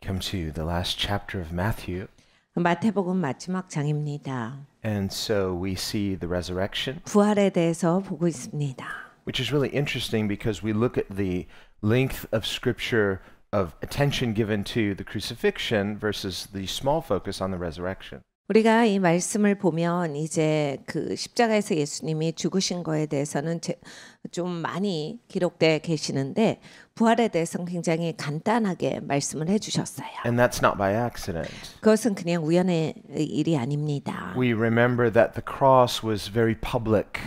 We come to the last chapter of Matthew, 마태복음 마지막 장입니다. and so we see the resurrection, 부활에 대해서 보고 있습니다. which is really interesting because we look at the length of scripture of attention given to the crucifixion versus the small focus on the resurrection. 우리가 이 말씀을 보면 이제 그 십자가에서 예수님이 죽으신 거에 대해서는 좀 많이 기록되어 계시는데 부활에 대해서는 굉장히 간단하게 말씀을 해주셨어요. And that's not by accident. 그것은 그냥 우연의 일이 아닙니다. We remember that the cross was very public.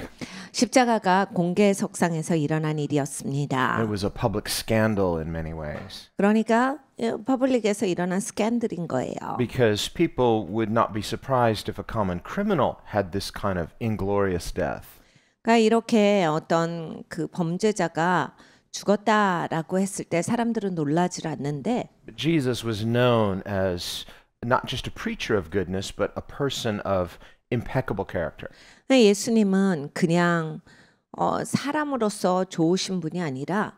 십자가가 공개 석상에서 일어난 일이었습니다. It was a public scandal in many ways. 그러니까 퍼블릭에서 일어난 스캔들인 거예요. Because people would not be surprised if a common criminal had this kind of inglorious death. 그러니까 이렇게 어떤 그 범죄자가 죽었다라고 했을 때 사람들은 놀라질 않는데 But Jesus was known as not just a preacher of goodness, but a person of impeccable character. 예수님은 그냥 사람으로서 좋으신 분이 아니라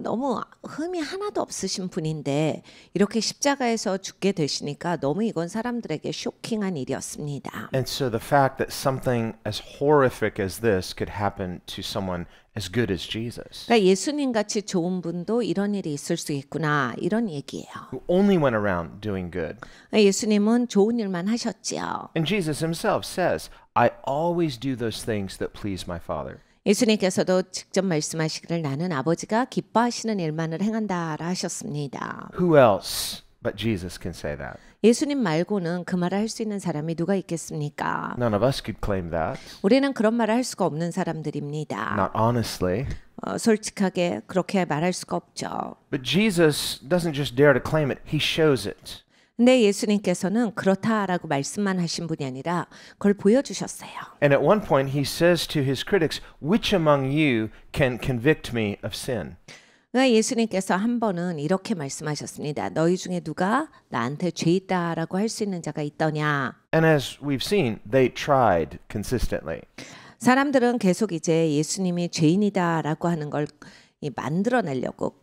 너무 흠이 하나도 없으신 분인데 이렇게 십자가에서 죽게 되시니까 너무 이건 사람들에게 쇼킹한 일이었습니다. And so the fact that something as horrific as this could happen to someone as good as Jesus, 그러니까 예수님 같이 좋은 분도 이런 일이 있을 수 있구나 이런 얘기예요. who only went around doing good. 예수님은 좋은 일만 하셨지요. And Jesus himself says, I always do those things that please my Father. 예수님께서도 직접 말씀하시기를 나는 아버지가 기뻐하시는 일만을 행한다라 하셨습니다. Who else but Jesus can say that? 예수님 말고는 그 말을 할 수 있는 사람이 누가 있겠습니까? None of us could claim that, 우리는 그런 말을 할 수가 없는 사람들입니다. not honestly. 솔직하게 그렇게 말할 수가 없죠. But Jesus doesn't just dare to claim it, he shows it. 근데 예수님께서는 그렇다라고 말씀만 하신 분이 아니라 그걸 보여주셨어요. And at one point he says to his critics, which among you can convict me of sin? 그러니까 예수님께서 한 번은 이렇게 말씀하셨습니다. 너희 중에 누가 나한테 죄 있다라고 할 수 있는 자가 있더냐? And as we've seen, they tried consistently. 사람들은 계속 이제 예수님이 죄인이다라고 하는 걸 만들어내려고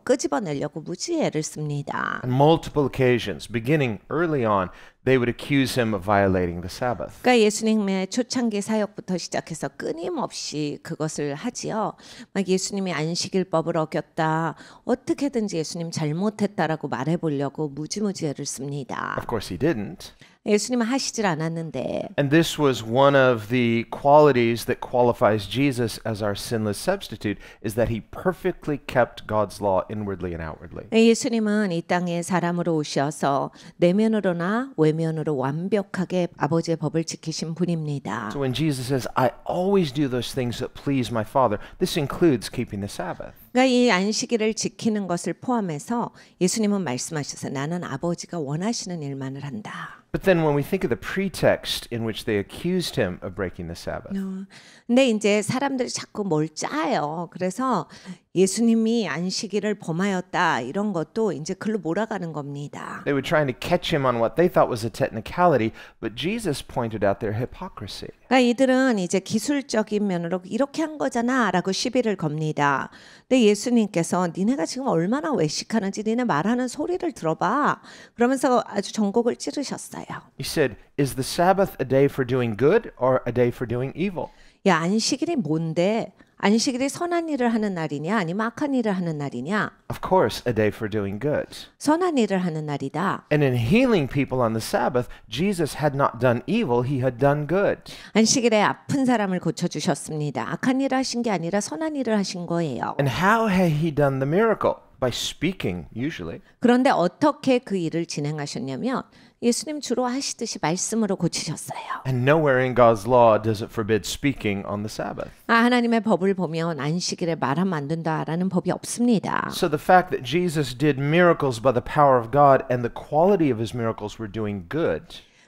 끄집어내려고 무지애를 씁니다. On multiple occasions, beginning early on, they would accuse him of violating the Sabbath. 그러니까 예수님의 초창기 사역부터 시작해서 끊임없이 그것을 하지요. 막 예수님이 안식일법을 어겼다, 어떻게든지 예수님 잘못했다라고 말해보려고 무지무지애를 씁니다. Of course he didn't. 예수님은 하시질 않았는데 And this was one of the qualities that qualifies Jesus as our sinless substitute, is that he perfectly kept God's law inwardly and outwardly. 예수님은 이 땅에 사람으로 오셔서 내면으로나 외면으로 완벽하게 아버지의 법을 지키신 분입니다. So when Jesus says, I always do those things that please my Father, this includes keeping the Sabbath. 그러니까 이 안식일을 지키는 것을 포함해서 예수님은 말씀하셔서 나는 아버지가 원하시는 일만을 한다. But then when we think of the pretext in which they accused him of breaking the Sabbath, 근데 이제 사람들이 자꾸 뭘 짜요. 그래서 예수님이 안식일을 범하였다 이런 것도 이제 글로 몰아가는 겁니다. they were trying to catch him on what they thought was a technicality, but Jesus pointed out their hypocrisy. 그러니까 이들은 이제 기술적인 면으로 이렇게 한 거잖아라고 시비를 겁니다. 근데 예수님께서 니네가 지금 얼마나 외식하는지 니네 말하는 소리를 들어봐. 그러면서 아주 전곡을 찌르셨어요. He said, is the Sabbath a day for doing good or a day for doing evil? 야, 안식일이 뭔데? 안식일이 선한 일을 하는 날이냐 아니면 악한 일을 하는 날이냐? Of course, a day for doing good. 선한 일을 하는 날이다. And in healing people on the Sabbath, Jesus had not done evil, he had done good. 안식일에 아픈 사람을 고쳐주셨습니다. 악한 일을 하신 게 아니라 선한 일을 하신 거예요. And how had he done the miracle? By speaking, usually. 그런데 어떻게 그 일을 진행하셨냐면 예수님 주로 하시듯이 말씀으로 고치셨어요. And nowhere in God's law does it forbid speaking on the Sabbath. 하나님의 법을 보면 안식일에 말하면 안 된다라는 법이 없습니다. So the fact that Jesus did miracles by the power of God and the quality of his miracles were doing good,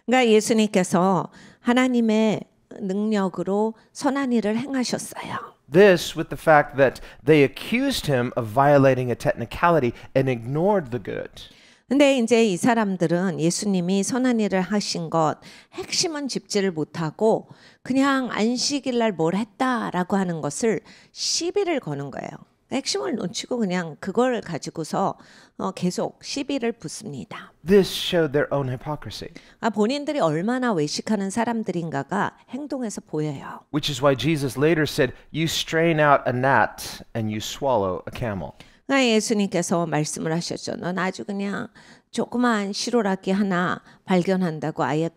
그러니까 예수님께서 하나님의 능력으로 선한 일을 행하셨어요. this with the fact that they accused him of violating a technicality and ignored the good. 근데 이제 이 사람들은 예수님이 선한 일을 하신 것 핵심은 짚지를 못하고 그냥 안식일 날 뭘 했다라고 하는 것을 시비를 거는 거예요. 핵심을 놓치고 그냥 그걸 가지고서 계속 시비를 붙습니다. This showed their own hypocrisy, 본인들이 얼마나 외식하는 사람들인가가 행동에서 보여요. which is why Jesus later said, "You strain out a gnat and you swallow a camel." 예수님께서 말씀을 하셨죠. 넌 아주 그냥 조그만 시로라기 하나 발견한다고 아예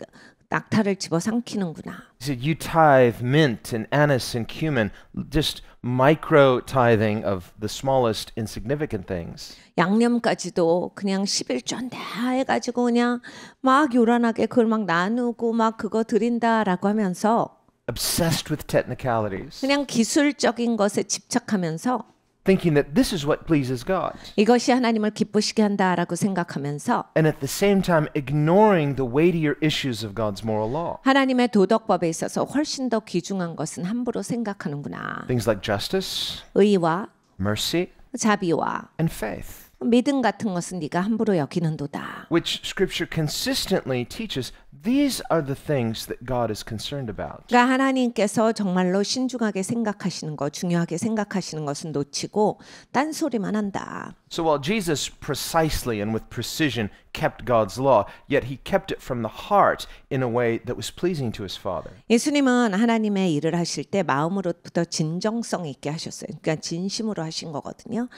낙타를 집어삼키는구나. He said, "You tithe mint and anise and cumin, just micro tithing of the smallest insignificant things." 양념까지도 그냥 11조인다 해가지고 그냥 막 요란하게 그걸 막 나누고 막 그거 드린다라고 하면서 Obsessed with technicalities, 그냥 기술적인 것에 집착하면서 thinking that this is what pleases God. 이것이 하나님을 기쁘시게 한다라고 생각하면서 And at the same time ignoring the weightier issues of God's moral law. 하나님의 도덕법에 있어서 훨씬 더 귀중한 것은 함부로 생각하는구나. Things like justice, 의와 mercy, 자비와 and faith, 믿음 같은 것은 네가 함부로 여기는도다. which Scripture consistently teaches. These are the things that God is concerned about. 그러니까 하나님께서 정말로 신중하게 생각하시는 것, 중요하게 생각하시는 것은 놓치고 딴소리만 한다. So while Jesus precisely and with precision kept God's law, yet he kept it from the heart in a way that was pleasing to his Father. 예수님은 하나님의 일을 하실 때 마음으로부터 진정성 있게 하셨어요. 그러니까 진심으로 하신 거거든요.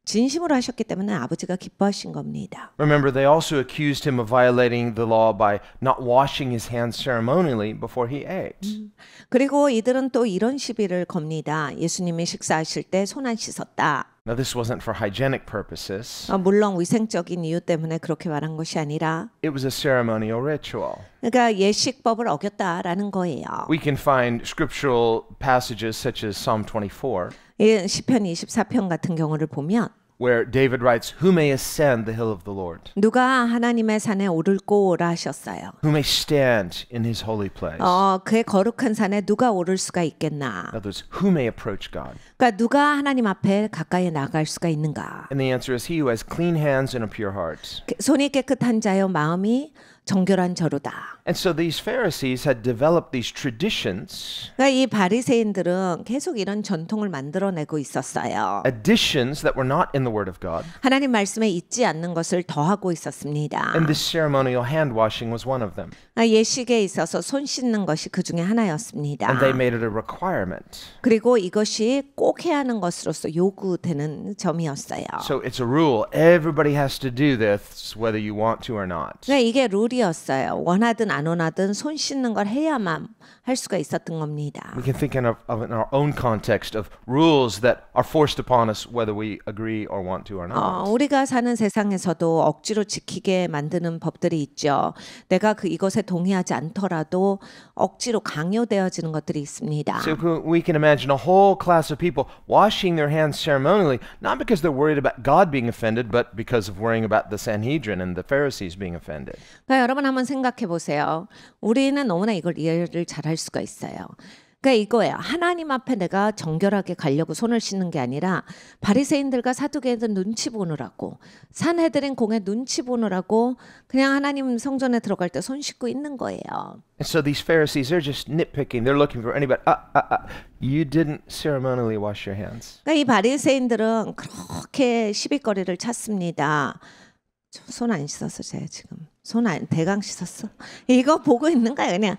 진심으로 하셨기 때문에 아버지가 기뻐하신 겁니다. Remember, they also accused him of violating the law by not washing his hands ceremonially before he ate. 그리고 이들은 또 이런 시비를 겁니다. 예수님이 식사하실 때 손 안 씻었다. Now, this wasn't for hygienic purposes. 물론 위생적인 이유 때문에 그렇게 말한 것이 아니라 It was a ceremonial ritual. 그러니까 예식법을 어겼다라는 거예요. We can find scriptural passages such as Psalm 24, 시편 24편 같은 경우를 보면 where David writes, "Who may ascend the hill of the Lord? 누가 하나님의 산에 오를꼬라 하셨어요. Who may stand in his holy place?" 그의 거룩한 산에 누가 오를 수가 있겠나? In other words, who may approach God? 그러니까 누가 하나님 앞에 가까이 나갈 수가 있는가? And the answer is he who has clean hands and a pure heart. 손이 깨끗한 자여 마음이 정결한 저로다. And so these Pharisees had developed these traditions, 그러니까 이 바리새인들은 계속 이런 전통을 만들어내고 있었어요. additions that were not in the Word of God. 하나님 말씀에 있지 않는 것을 더하고 있었습니다. And this ceremonial hand washing was one of them. 예식에 있어서 손 씻는 것이 그 중에 하나였습니다. And they made it a requirement. 그리고 이것이 꼭 해야 하는 것으로서 요구되는 점이었어요. So it's a rule. Everybody has to do this whether you want to or not. 그러니까 이게 룰이었어요. 원하든 안 원하든 손 씻는 걸 해야만 할 수가 있었던 겁니다. We can think of in our own context of rules that are forced upon us whether we agree or want to or not. 우리가 사는 세상에서도 억지로 지키게 만드는 법들이 있죠. 내가 이것에 동의하지 않더라도 억지로 강요되어지는 것들이 있습니다. So we can imagine a whole class of people washing their hands ceremonially, not because they're worried about God being offended, but because of worrying about the Sanhedrin and the Pharisees being offended. 그러니까 여러분 한번 생각해 보세요. 우리는 너무나 이걸 이해를 잘할 수가 있어요. 그러니까 이거예요. 하나님 앞에 내가 정결하게 가려고 손을 씻는 게 아니라 바리새인들과 사두개인들 눈치 보느라고 산헤드린 공회 눈치 보느라고 그냥 하나님 성전에 들어갈 때 손 씻고 있는 거예요. And so these Pharisees, they're just nitpicking. They're looking for anybody. You didn't ceremonially wash your hands. 그러니까 이 바리새인들은 그렇게 시비거리를 찾습니다. 손 안 씻었어 제가 지금. 손 안 대강 씻었어. 이거 보고 있는 거야 그냥.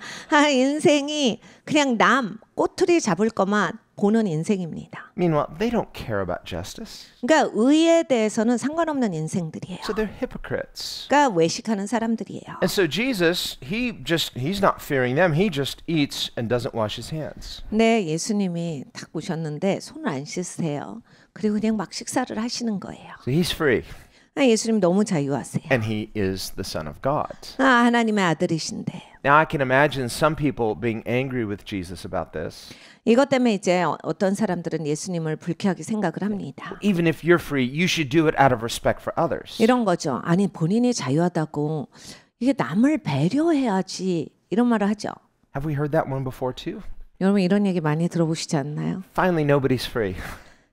인생이 그냥 남 꼬투리 잡을 것만 보는 인생입니다. Meanwhile, they don't care about justice. 그러니까 의에 대해서는 상관없는 인생들이에요. So they're hypocrites. 그러니까 외식하는 사람들이에요. And so Jesus, he's not fearing them. He just eats and doesn't wash his hands. 네, 예수님이 딱 오셨는데 손을 안 씻으세요. 그리고 그냥 막 식사를 하시는 거예요. So he's free. 예수님 너무 자유하세요. And he is the Son of God. 하나님의 아들이신데. Now I can imagine some people being angry with Jesus about this. 이것 때문에 이제 어떤 사람들은 예수님을 불쾌하게 생각을 합니다. Even if you're free, you should do it out of respect for others. 이런 거죠. 아니 본인이 자유하다고 이게 남을 배려해야지 이런 말을 하죠. Have we heard that one before too? 여러분 이런 얘기 많이 들어보시지 않나요? Finally, nobody's free.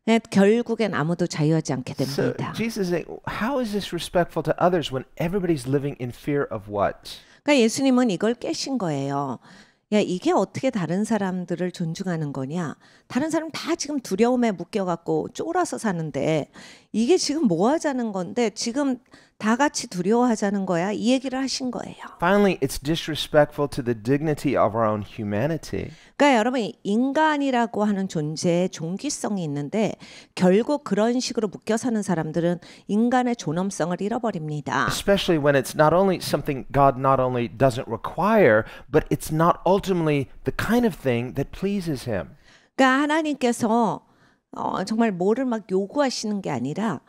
네, 결국엔 아무도 자유하지 않게 So 됩니다. Jesus is saying, how is this respectful to others when everybody's living in fear of what? 그러니까 예수님은 이걸 깨신 거예요. 야, 이게 어떻게 다른 사람들을 존중하는 거냐? 다른 사람 다 지금 두려움에 묶여갖고 쫄아서 사는데 이게 지금 뭐 하자는 건데 지금 다 같이 두려워하자는 거야? 이 얘기를 하신 거예요. Finally, it's disrespectful to the dignity of our own humanity. 그러니까 여러분 인간이라고 하는 존재의 존귀성이 있는데 결국 그런 식으로 묶여 사는 사람들은 인간의 존엄성을 잃어버립니다. Especially when it's not only something God not only doesn't require, but it's not ultimately the kind of thing that pleases Him. 그러니까 하나님께서 정말 뭐를 막 요구하시는 게 아니라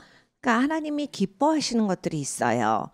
그러니까 하나님이 기뻐하시는 것들이 있어요.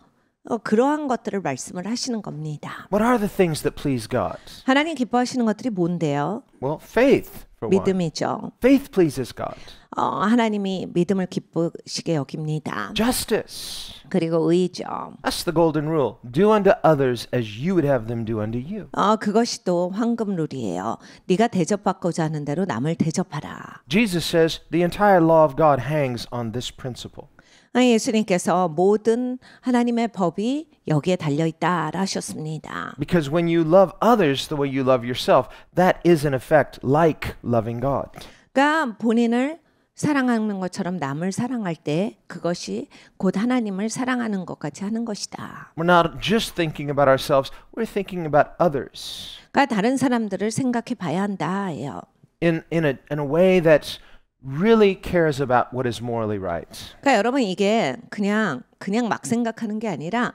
그러한 것들을 말씀을 하시는 겁니다. What are the things that please God? 하나님 기뻐하시는 것들이 뭔데요? Well, faith, for one. 믿음이죠. Faith pleases God. 하나님이 믿음을 기쁘시게 여깁니다. Justice. 그리고 의죠. That's the golden rule. Do unto others as you would have them do unto you. 그것이 또 황금 룰이에요. 네가 대접받고자 하는 대로 남을 대접하라. Jesus says the entire law of God hangs on this principle. 예수님께서 모든 하나님의 법이 여기에 달려있다라 하셨습니다. Because when you love others the way you love yourself, that is in effect like loving God. 그러니까 본인을 사랑하는 것처럼 남을 사랑할 때 그것이 곧 하나님을 사랑하는 것까지 하는 것이다. We're not just thinking about ourselves, we're thinking about others. 그러니까 다른 사람들을 생각해 봐야 한다예요. In a way that really cares about what is morally right. 그러니까 여러분 이게 그냥 막 생각하는 게 아니라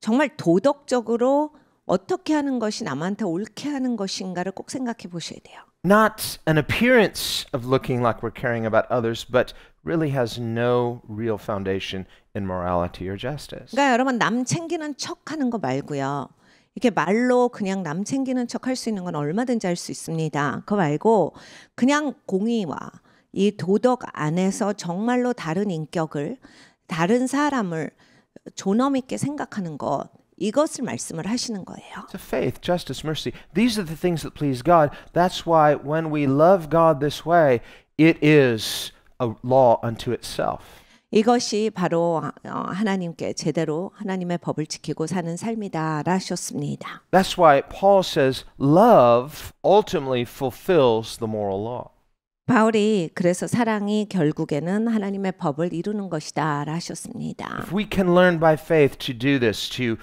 정말 도덕적으로 어떻게 하는 것이 남한테 옳게 하는 것인가를 꼭 생각해 보셔야 돼요. Not an appearance of looking like we're caring about others, but really has no real foundation in morality or justice. 그러니까 여러분 남 챙기는 척 하는 거 말고요. 이렇게 말로 그냥 남 챙기는 척 할 수 있는 건 얼마든지 할 수 있습니다. 그거 말고 그냥 공의와 이 도덕 안에서 정말로 다른 인격을, 다른 사람을 존엄 있게 생각하는 것, 이것을 말씀을 하시는 거예요. So faith, justice, mercy. These are the things that please God. That's why when we love God this way, it is a law unto itself. 이것이 바로 하나님께 제대로 하나님의 법을 지키고 사는 삶이다라 하셨습니다. That's why Paul says love ultimately fulfills the moral law. 바울이 그래서 사랑이 결국에는 하나님의 법을 이루는 것이다라 하셨습니다. If we can learn by faith to do this, to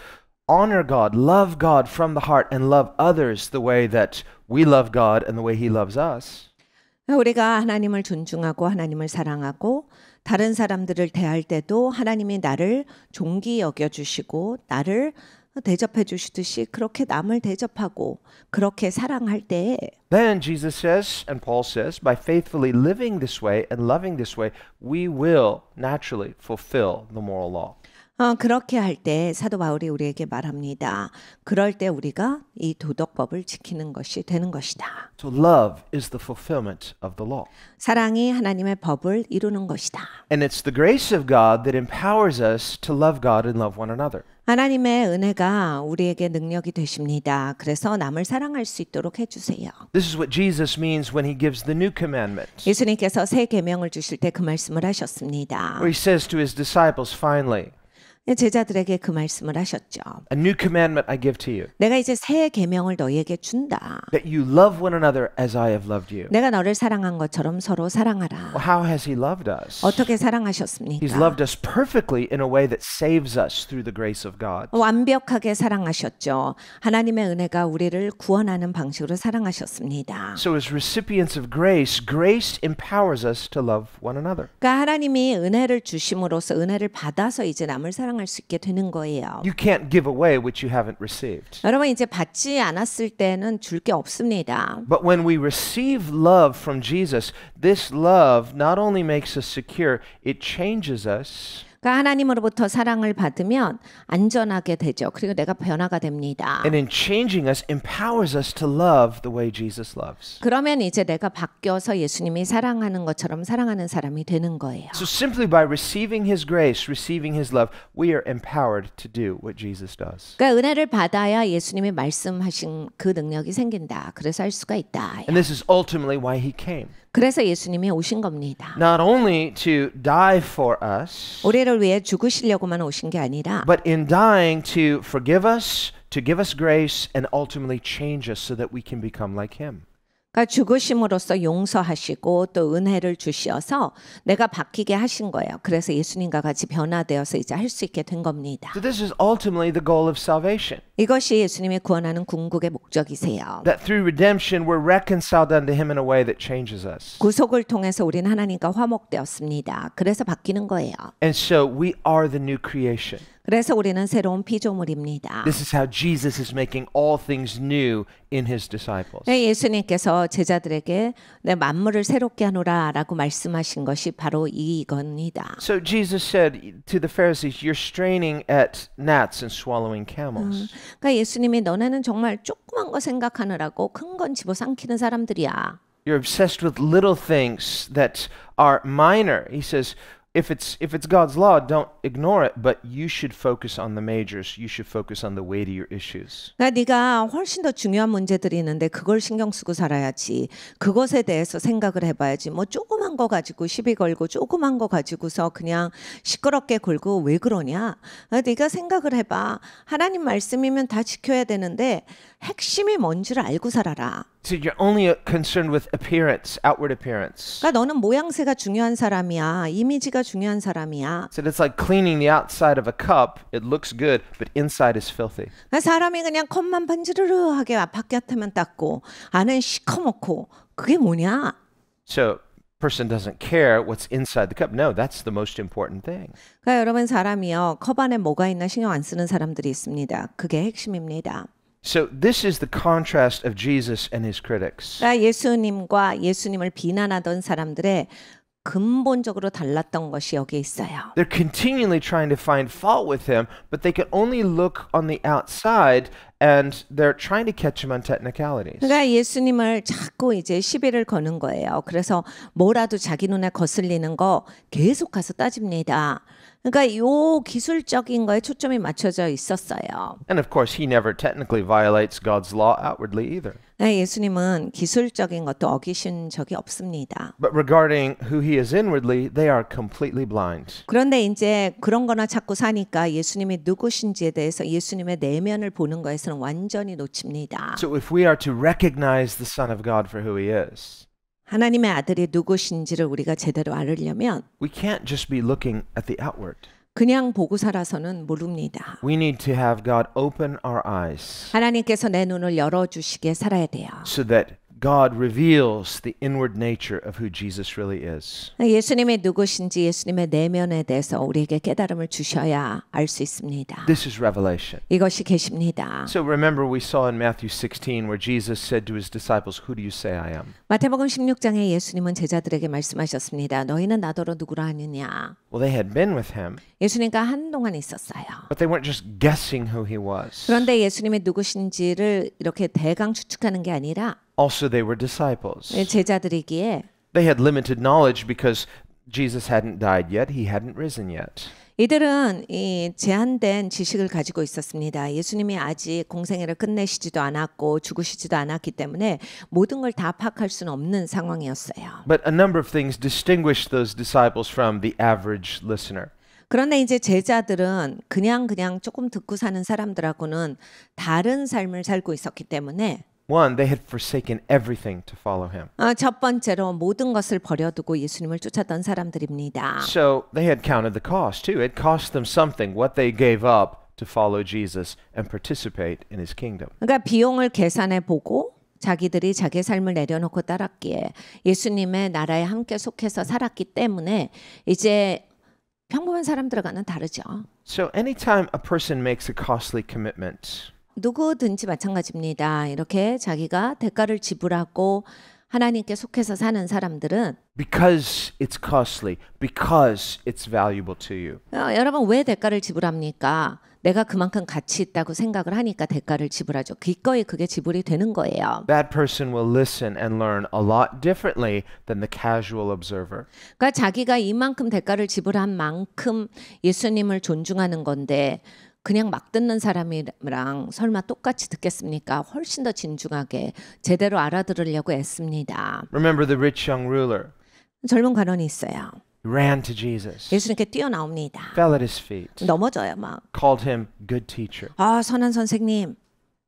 honor God, love God from the heart, and love others the way that we love God and the way He loves us, 우리가 하나님을 존중하고 하나님을 사랑하고 다른 사람들을 대할 때도 하나님이 나를 존귀 여겨주시고 나를 대접해 주시듯이 그렇게 남을 대접하고 그렇게 사랑할 때 then Jesus says, and Paul says, by faithfully living this way and loving this way, we will naturally fulfill the moral law. 그렇게 할 때 사도 바울이 우리에게 말합니다. 그럴 때 우리가 이 도덕법을 지키는 것이 되는 것이다. So love is the fulfillment of the law. 사랑이 하나님의 법을 이루는 것이다. And it's the grace of God that empowers us to love God and love one another. 하나님의 은혜가 우리에게 능력이 되십니다. 그래서 남을 사랑할 수 있도록 해주세요. This is what Jesus means when He gives the new commandment. 예수님께서 새 계명을 주실 때 그 말씀을 하셨습니다. Where He says to His disciples, finally, 제자들에게 그 말씀을 하셨죠. a new commandment I give to you, 내가 이제 새 계명을 너희에게 준다. that you love one another as I have loved you. 내가 너를 사랑한 것처럼 서로 사랑하라. Well, how has He loved us? 어떻게 He's 사랑하셨습니까? loved us perfectly in a way that saves us through the grace of God. 완벽하게 사랑하셨죠. 하나님의 은혜가 우리를 구원하는 방식으로 사랑하셨습니다. So as recipients of grace, grace empowers us to love one another. 그러니까 하나님이 은혜를 주심으로써 은혜를 받아서 이제 남을 사랑할 수 있게 되는 거예요. You can't give away what you haven't received. 여러분 이제 받지 않았을 때는 줄 게 없습니다. But when we receive love from Jesus, this love not only makes us secure, it changes us. 그러니까 하나님으로부터 사랑을 받으면 안전하게 되죠. 그리고 내가 변화가 됩니다. And in changing us, empowers us to love the way Jesus loves. 그러면 이제 내가 바뀌어서 예수님이 사랑하는 것처럼 사랑하는 사람이 되는 거예요. So simply by receiving His grace, receiving His love, we are empowered to do what Jesus does. 그러니까 은혜를 받아야 예수님이 말씀하신 그 능력이 생긴다. 그래서 할 수가 있다. And this is ultimately why He came. 그래서 예수님이 오신 겁니다. Not only to die for us, 우리를 위해 죽으시려고만 오신 게 아니라 but in dying to forgive us, to give us grace and ultimately change us so that we can become like him. 그러니까 죽으심으로써 용서하시고 또 은혜를 주셔서 내가 바뀌게 하신 거예요. 그래서 예수님과 같이 변화되어서 이제 할 수 있게 된 겁니다. So this is ultimately the goal of salvation. 이것이 예수님이 구원하는 궁극의 목적이세요. That through redemption we're reconciled unto him in a way that changes us. 구속을 통해서 우리는 하나님과 화목되었습니다. 그래서 바뀌는 거예요. And so we are the new creation. 그래서 우리는 새로운 피조물입니다. This is how Jesus is making all things new in his disciples. 네, 예수님께서 제자들에게 내 만물을 새롭게 하노라라고 말씀하신 것이 바로 이겁니다. So Jesus said to the Pharisees, you're straining at gnats and swallowing camels. 그러니까 예수님이 너네는 정말 조그만 거 생각하느라고 큰 건 집어삼키는 사람들이야. You're obsessed with little things that are minor. He says, if it's God's law, don't ignore it, but you should focus on the majors. You should focus on the weightier issues. 그러니까 네가 훨씬 더 중요한 문제들이 있는데 그걸 신경 쓰고 살아야지. 그것에 대해서 생각을 해봐야지. 뭐 조그만 거 가지고 시비 걸고 조그만 거 가지고서 그냥 시끄럽게 굴고 왜 그러냐? 네가 생각을 해봐. 하나님 말씀이면 다 지켜야 되는데 핵심이 뭔지를 알고 살아라. So you're only concerned with appearance, outward appearance. 그러니까 너는 모양새가 중요한 사람이야. 이미지가 중요한 사람이야. So it's like cleaning the outside of a cup. It looks good, but inside is filthy. 그러니까 사람이 그냥 컵만 반지르르하게 바깥에만 닦고 안은 시커멓고 그게 뭐냐? So person doesn't care what's inside the cup. No, that's the most important thing. 그러니까 여러분 사람이요. 컵 안에 뭐가 있나 신경 안 쓰는 사람들이 있습니다. 그게 핵심입니다. So this is the contrast of Jesus and his critics. 그러니까 예수님과 예수님을 비난하던 사람들의 근본적으로 달랐던 것이 여기에 있어요. They're continually trying to find fault with him, but they can only look on the outside and they're trying to catch him on technicalities. 그러니까 예수님을 자꾸 이제 시비를 거는 거예요. 그래서 뭐라도 자기 눈에 거슬리는 거 계속 가서 따집니다. 그러니까 요 기술적인 거에 초점이 맞춰져 있었어요. And of course, he never technically violates God's law outwardly either. 예수님은 기술적인 것도 어기신 적이 없습니다. But regarding who he is inwardly, they are completely blind. 그런데 이제 그런 거나 자꾸 사니까 예수님이 누구신지에 대해서 예수님의 내면을 보는 거에서는 완전히 놓칩니다. So if we are to recognize the Son of God for who he is, 하나님의 아들이 누구신지를 우리가 제대로 알으려면 we can't just be looking at the outward. 그냥 보고 살아서는 모릅니다. We need to have God open our eyes 하나님께서 내 눈을 열어주시게 살아야 돼요. so that God reveals the inward nature of who Jesus really is. 예수님이 누구신지 예수님의 내면에 대해서 우리에게 깨달음을 주셔야 알 수 있습니다. This is revelation. 이것이 계십니다. So remember we saw in Matthew 16 where Jesus said to his disciples, who do you say I am? 마태복음 16장에 예수님은 제자들에게 말씀하셨습니다. 너희는 나더러 누구라 하느냐? Well, they had been with him, 예수님과 한동안 있었어요. but they weren't just guessing who he was. 그런데 예수님이 누구신지를 이렇게 대강 추측하는 게 아니라 Also, they were disciples. 제자들이기에 They had limited knowledge because Jesus hadn't died yet, he hadn't risen yet. 이들은 이 제한된 지식을 가지고 있었습니다. 예수님이 아직 공생애를 끝내시지도 않았고 죽으시지도 않았기 때문에 모든 걸 다 파악할 수는 없는 상황이었어요. But a number of things distinguished those disciples from the average listener. 그런데 이제 제자들은 그냥 조금 듣고 사는 사람들하고는 다른 삶을 살고 있었기 때문에 One, they had forsaken everything to follow him. 첫 번째로 모든 것을 버려두고 예수님을 쫓았던 사람들입니다. So they had counted the cost too. It cost them something what they gave up to follow Jesus and participate in his kingdom. 그러니까 비용을 계산해 보고 자기들이 자기의 삶을 내려놓고 따랐기에 예수님의 나라에 함께 속해서 살았기 때문에 이제 평범한 사람들과는 다르죠. So anytime a person makes a costly commitment, 누구든지 마찬가지입니다. 이렇게 자기가 대가를 지불하고 하나님께 속해서 사는 사람들은 because it's costly, because it's valuable to you. 여러분 왜 대가를 지불합니까? 내가 그만큼 가치 있다고 생각을 하니까 대가를 지불하죠. 기꺼이 그게 지불이 되는 거예요. That person will listen and learn a lot differently than the casual observer. 그러니까 자기가 이만큼 대가를 지불한 만큼 예수님을 존중하는 건데 그냥 막 듣는 사람이랑 설마 똑같이 듣겠습니까? 훨씬 더 진중하게 제대로 알아들으려고 애씁니다. Remember the rich young ruler. 젊은 관원이 있어요. He ran to Jesus, 예수님께 뛰어나옵니다. fell at his feet, 넘어져요 막. called him good teacher. 선한 선생님.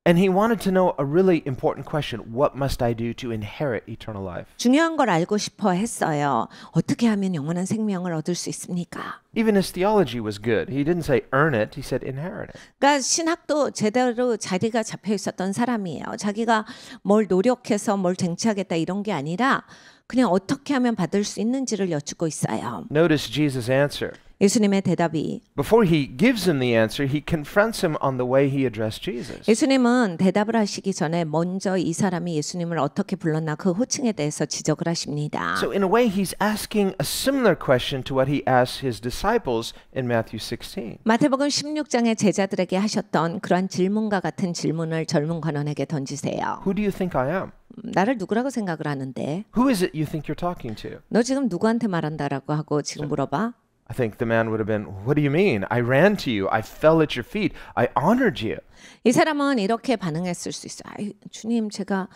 And he wanted to know a really important question. What must I do to inherit eternal life? 중요한 걸 알고 싶어 했어요. 어떻게 하면 영원한 생명을 얻을 수 있습니까? Even his theology was good. He didn't say earn it. He said inherit it. 그러니까 신학도 제대로 자리가 잡혀 있었던 사람이에요. 자기가 뭘 노력해서 뭘 쟁취하겠다 이런 게 아니라 그냥 어떻게 하면 받을 수 있는지를 여쭙고 있어요. Notice Jesus' answer. 예수님의 대답이 Before he gives him the answer, he confronts him on the way he addressed Jesus. 예수님은 대답을 하시기 전에 먼저 이 사람이 예수님을 어떻게 불렀나 그 호칭에 대해서 지적을 하십니다. So in a way, he's asking a similar question to what he asked his disciples in Matthew 16. 마태복음 16장에 제자들에게 하셨던 그러한 질문과 같은 질문을 젊은 관원에게 던지세요. Who do you think I am? 나를 누구라고 생각을 하는데 Who is it you think you're talking to? 너 지금 누구한테 말한다라고 하고 지금 물어봐. I think the man would have been, what do you mean? I ran to you. I fell at your feet. I honored you. 이 사람은 이렇게 반응했을 수 있어요. 아이, 주님 제가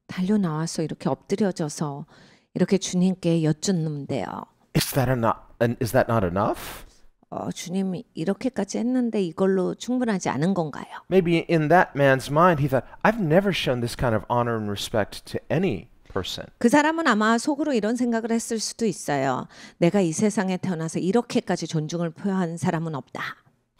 달려 나와서 이렇게 엎드려져서 이렇게 주님께 여쭙는데요. Is that not enough? 주님이 이렇게까지 했는데 이걸로 충분하지 않은 건가요? Maybe in that man's mind, he thought, I've never shown this kind of honor and respect to any person. 그 사람은 아마 속으로 이런 생각을 했을 수도 있어요. 내가 이 세상에 태어나서 이렇게까지 존중을 표한 사람은 없다.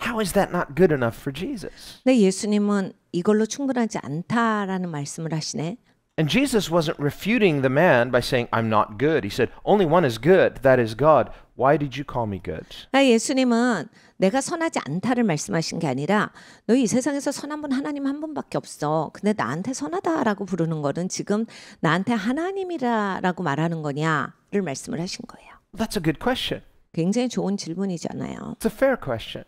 How is that not good enough for Jesus? 근데 예수님은 이걸로 충분하지 않다라는 말씀을 하시네. And Jesus wasn't refuting the man by saying, I'm not good. He said, only one is good, that is God. Why did you call me good? 예수님은 내가 선하지 않다를 말씀하신 게 아니라 너 이 세상에서 선한 분 하나님 한 분밖에 없어. 근데 나한테 선하다라고 부르는 거는 지금 나한테 하나님이라고 말하는 거냐를 말씀을 하신 거예요. That's a good question. 굉장히 좋은 질문이잖아요. It's a fair question.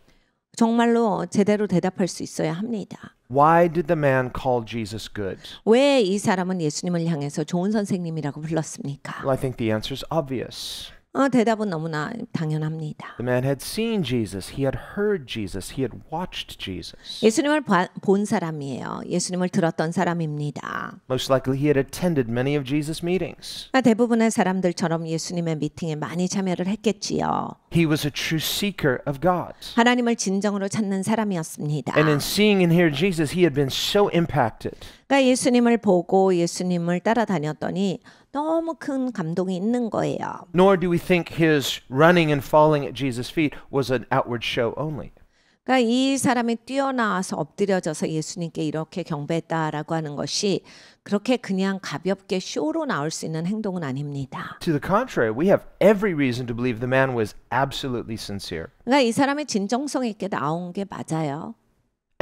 정말로 제대로 대답할 수 있어야 합니다. Why did the man call Jesus good? 왜 이 사람은 예수님을 향해서 좋은 선생님이라고 불렀습니까? Well, I think the answer is obvious. 대답은 너무나 당연합니다. The man had seen Jesus. He had heard Jesus. He had watched Jesus. 예수님을 본 사람이에요. 예수님을 들었던 사람입니다. Most likely he had attended many of Jesus' meetings. 대부분의 사람들처럼 예수님의 미팅에 많이 참여를 했겠지요. He was a true seeker of God. 하나님을 진정으로 찾는 사람이었습니다. And in seeing and hearing Jesus, he had been so impacted. 그러니까 예수님을 보고 예수님을 따라다녔더니 너무 큰 감동이 있는 거예요. Nor do we think his running and falling at Jesus' feet was an outward show only. 그러니까 이 사람이 뛰어나와서 엎드려져서 예수님께 이렇게 경배했다라고 하는 것이 그렇게 그냥 가볍게 쇼로 나올 수 있는 행동은 아닙니다. To the contrary, we have every reason to believe the man was absolutely sincere. 그러니까 이 사람이 진정성 있게 나온 게 맞아요.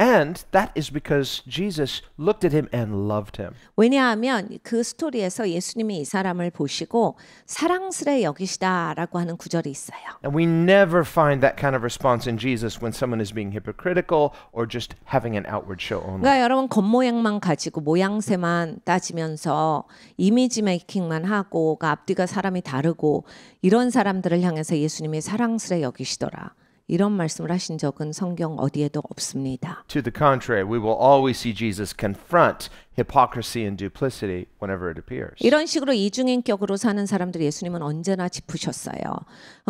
And that is because Jesus looked at him and loved him. 왜냐하면 그 스토리에서 예수님이 이 사람을 보시고 사랑스레 여기시다라고 하는 구절이 있어요. And we never find that kind of response in Jesus when someone is being hypocritical or just having an outward show only. 그러니까 여러분 겉모양만 가지고 모양새만 따지면서 이미지 메이킹만 하고 앞뒤가 사람이 다르고 이런 사람들을 향해서 예수님이 사랑스레 여기시더라. 이런 말씀을 하신 적은 성경 어디에도 없습니다. To the contrary, we will always see Jesus confront hypocrisy and duplicity whenever it appears. 이런 식으로 이중인격으로 사는 사람들 예수님은 언제나 짚으셨어요.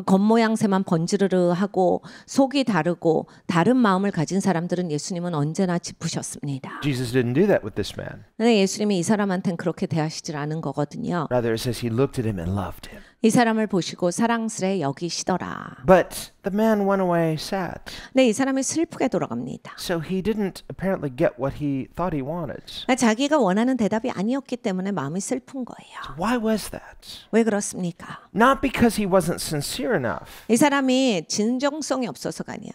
겉모양새만 번지르르하고 속이 다르고 다른 마음을 가진 사람들은 예수님은 언제나 짚으셨습니다. Jesus didn't do that with this man. 근데 예수님이 이 사람한테는 그렇게 대하시질 않은 거거든요. Rather, it says he looked at him and loved him. 이 사람을 보시고 사랑스레 여기시더라. But the man went away sad. 근데 이 사람이 슬프게 돌아갑니다. So he didn't apparently get what he thought he wanted. 자기가 원하는 대답이 아니었기 때문에 마음이 슬픈 거예요. Why was that? 왜 그렇습니까? Not because he wasn't sincere enough. 이 사람이 진정성이 없어서가 아니에요.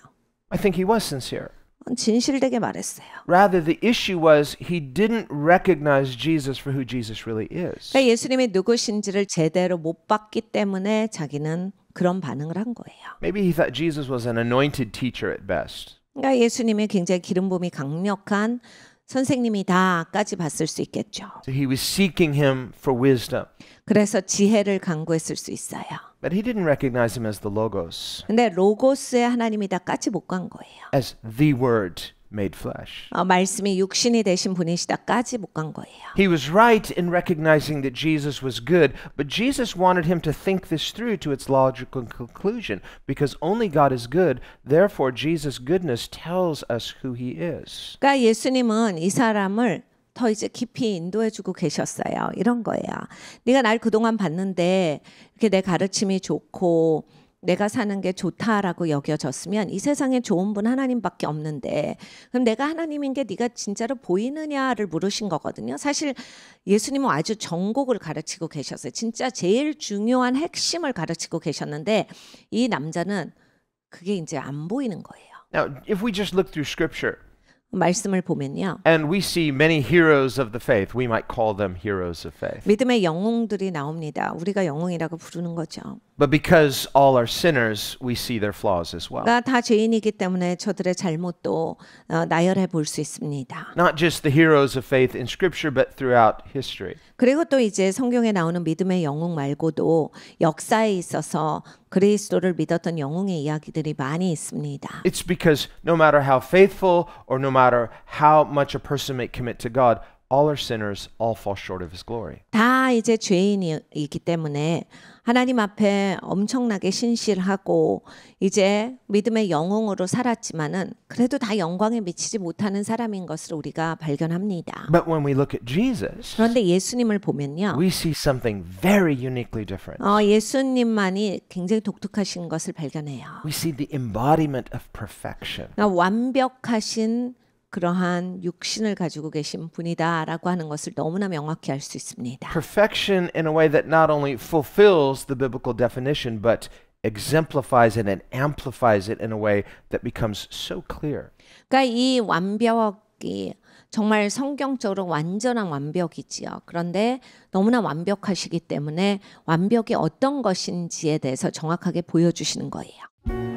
I think he was sincere. 진실되게 말했어요. Rather, the issue was he didn't recognize Jesus for who Jesus really is. 그러니까 예수님이 누구신지를 제대로 못 봤기 때문에 자기는 그런 반응을 한 거예요. Maybe he thought Jesus was an anointed teacher at best. 그러니까 예수님이 굉장히 기름 부음이 강력한 선생님이다까지 봤을 수 있겠죠. So he was seeking him for wisdom. 그래서 지혜를 강구했을 수 있어요. But he didn't recognize him as the Logos, 근데 로고스의 하나님이다까지 못 간 거예요. as the Word made flesh. 말씀이 육신이 되신 분이시다까지 못 간 거예요. He was right in recognizing that Jesus was good, but Jesus wanted him to think this through to its logical conclusion, because only God is good. Therefore, Jesus' goodness tells us who he is. 그러니까 예수님은 이 사람을 더 이제 깊이 인도해주고 계셨어요. 이런 거예요. 네가 날 그동안 봤는데 이렇게 내 가르침이 좋고 내가 사는 게 좋다라고 여겨졌으면 이 세상에 좋은 분 하나님밖에 없는데 그럼 내가 하나님인 게 네가 진짜로 보이느냐를 물으신 거거든요. 사실 예수님은 아주 정곡을 가르치고 계셨어요. 진짜 제일 중요한 핵심을 가르치고 계셨는데 이 남자는 그게 이제 안 보이는 거예요. Now, if we just look through Scripture, 말씀을 보면요. and we see many heroes of the faith, we might call them heroes of faith. 믿음의 영웅들이 나옵니다. 우리가 영웅이라고 부르는 거죠. But because all are sinners, we see their flaws as well. 그러니까 다 죄인이기 때문에 저들의 잘못도 나열해 볼 수 있습니다. Not just the heroes of faith in Scripture, but throughout history. 그리고 또 이제 성경에 나오는 믿음의 영웅 말고도 역사에 있어서 그리스도를 믿었던 영웅의 이야기들이 많이 있습니다. It's because no matter how faithful or no matter how much a person may commit to God, all are sinners, all fall short of his glory. 다 이제 죄인이기 때문에 하나님 앞에 엄청나게 신실하고 이제 믿음의 영웅으로 살았지만은 그래도 다 영광에 미치지 못하는 사람인 것을 우리가 발견합니다. But when we look at Jesus, 그런데 예수님을 보면요. we see something very uniquely different. 예수님만이 굉장히 독특하신 것을 발견해요. We see the embodiment of perfection. 그러니까 완벽하신 그러한 육신을 가지고 계신 분이다라고 하는 것을 너무나 명확히 알 수 있습니다. Perfection in a way that not only fulfills the biblical definition, but exemplifies it and amplifies it in a way that becomes so clear. 그러니까 이 완벽이 정말 성경적으로 완전한 완벽이지요. 그런데 너무나 완벽하시기 때문에 완벽이 어떤 것인지에 대해서 정확하게 보여주시는 거예요.